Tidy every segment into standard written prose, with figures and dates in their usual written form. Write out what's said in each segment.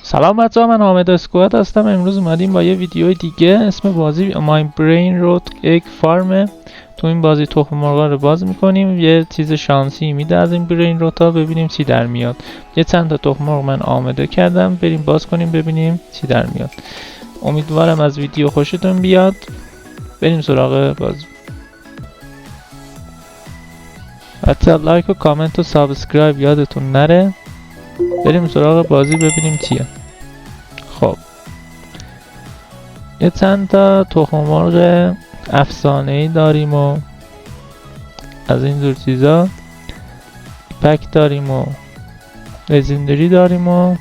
سلام بچه‌ها، من حامد اسکواد هستم. امروز اومدیم با یه ویدیو دیگه. اسم بازی My Brain Rot Egg Farm. تو این بازی تخم مرغا رو باز میکنیم، یه چیز شانسی میده از این برین روتا، ببینیم چی در میاد. یه چند تا تخم مرغ من آماده کردم، بریم باز کنیم ببینیم چی در میاد. امیدوارم از ویدیو خوشتون بیاد. بریم سراغ بازی. حتی لایک و کامنت و سابسکرایب یادتون نره. بریم سراغ بازی ببینیم چیه. خب یه چند تا تخم مرغ افسانه‌ای داریم و از این جور چیزا. پک داریم و لژندری داریم و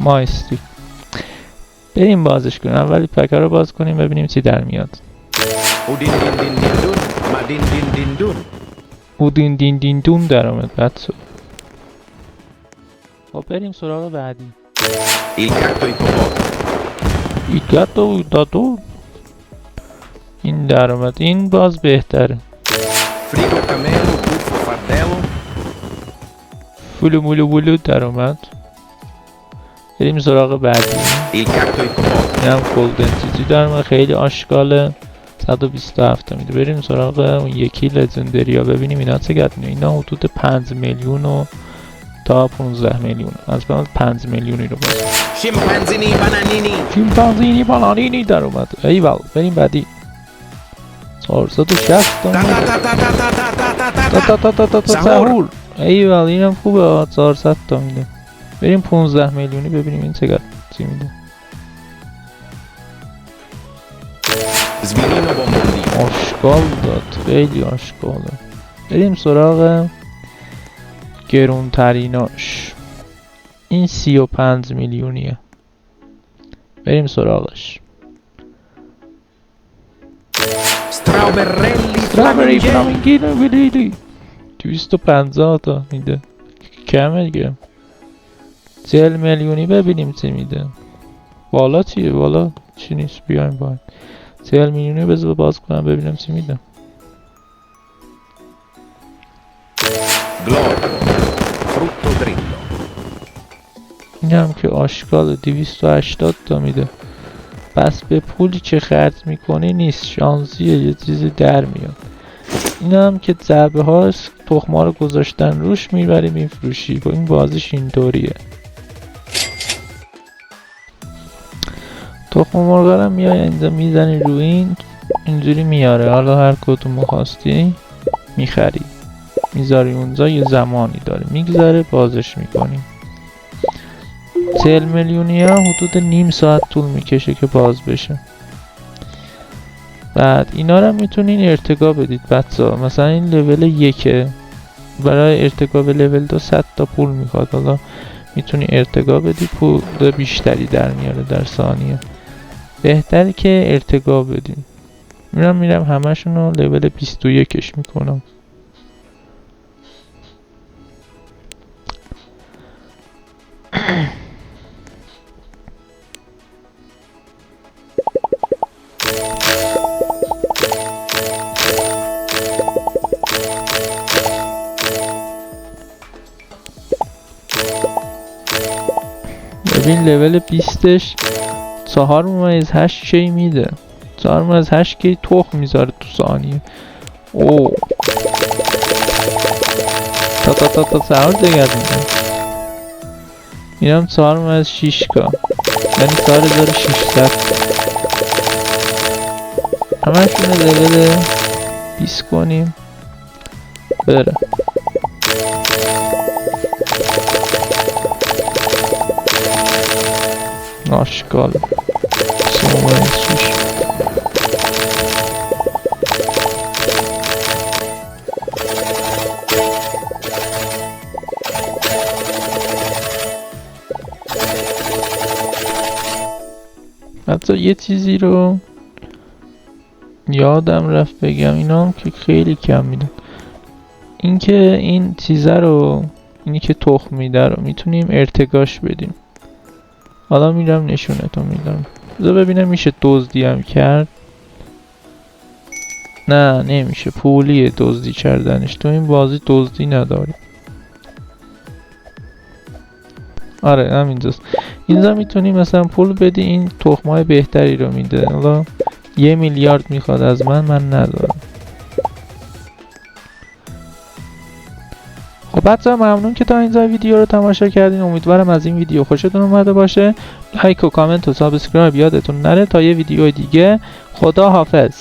مایستیک. بریم بازش کنیم. اولی پک ها رو باز کنیم ببینیم چی در میاد. اودین دین دین دون در آمد. بد شد. خب بریم سراغ بعدی. ایگاتو دادو. این در آمد. این باز بهتره. فولو مولو ولو در آمد. بریم سراغ بعدی. این هم گلدن چیزی در آمد، خیلی آشغاله. 127 میده. بریم سراغ اون یکی لژندری ها ببینیم اینا چقدر میده. اینا حدود 5 میلیون و تا 15 میلیون. از بعد 5 میلیونی رو باز. شیمپانزینی بانانینی در اومد. ایول. بریم بعدی. 460 تا سهول. ایول اینم خوبه. 400 تا میده. بریم 15 میلیونی ببینیم این چقدر چی میده. آشغال داد. خیلی آشغاله. بریم سراغ گرونتریناش. این 35 میلیونیه. بریم سراغش. استرابری فلامینگینو ویلیلی 250 تا میده. کمه دیگه. 40 میلیونی ببینیم چی میده. بالا چیه؟ بالا چی نیست. بیایم باید 40 میلیونی بذار باز کنم ببینم چی میده. این هم که آشغال 280 تا میده. بس به پولی که خرج میکنی نیست، شانسیه یه چیزی در میاد. این هم که ضربه هاست، تخما رو گذاشتن روش میبری میفروشی. با این بازیش اینطوریه. تخم مرغا رو میای اینجا میزنی روی این، اینجوری میاره. حالا هر کدوم خواستی میخری، میذاری اونجا. یه زمانی داره میگذره بازش میکنی. 40 میلیونی ها حدود نیم ساعت طول میکشه که باز بشه. بعد اینا رو میتونین ارتقا بدید بچه ها. مثلا این لول 1 برای ارتقا به لول 2 100 تا پول میخواد. حالا میتونی ارتقا بدی، پول بیشتری در میاره در ثانیه. بهتره که ارتقا بدیم. میرم همشون رو لول 21 میکنم. ببین لول 20ش 4.8 کی میده. 4.8 کی تخم میذاره تو ثانیه. او تا سهار دگرد میده. اینم 4.6 کا، یعنی 4600. همشون لول 20 کنیم بره. آشغال 3.6. حتی یه چیزی رو یادم رفت بگم، اینا هم که خیلی کم میدن. اینکه این چیزه رو، اینی که تخم میده رو میتونیم ارتقاش بدیم. حالا میرم نشونتون میدم. بذار ببینم میشه دزدی هم کرد. نه نمیشه، پولیه دزدی کردنش. تو این بازی دزدی نداری. آره همینجاست. اینجا میتونی مثلا پول بدی، این تخمای بهتری رو میده. حالا 1 میلیارد میخواد از من ندارم. خب بچه‌ها ممنون که تا اینجا ویدیو رو تماشا کردین. امیدوارم از این ویدیو خوشتون اومده باشه. لایک و کامنت و سابسکرایب یادتون نره. تا یه ویدیو دیگه، خدا حافظ.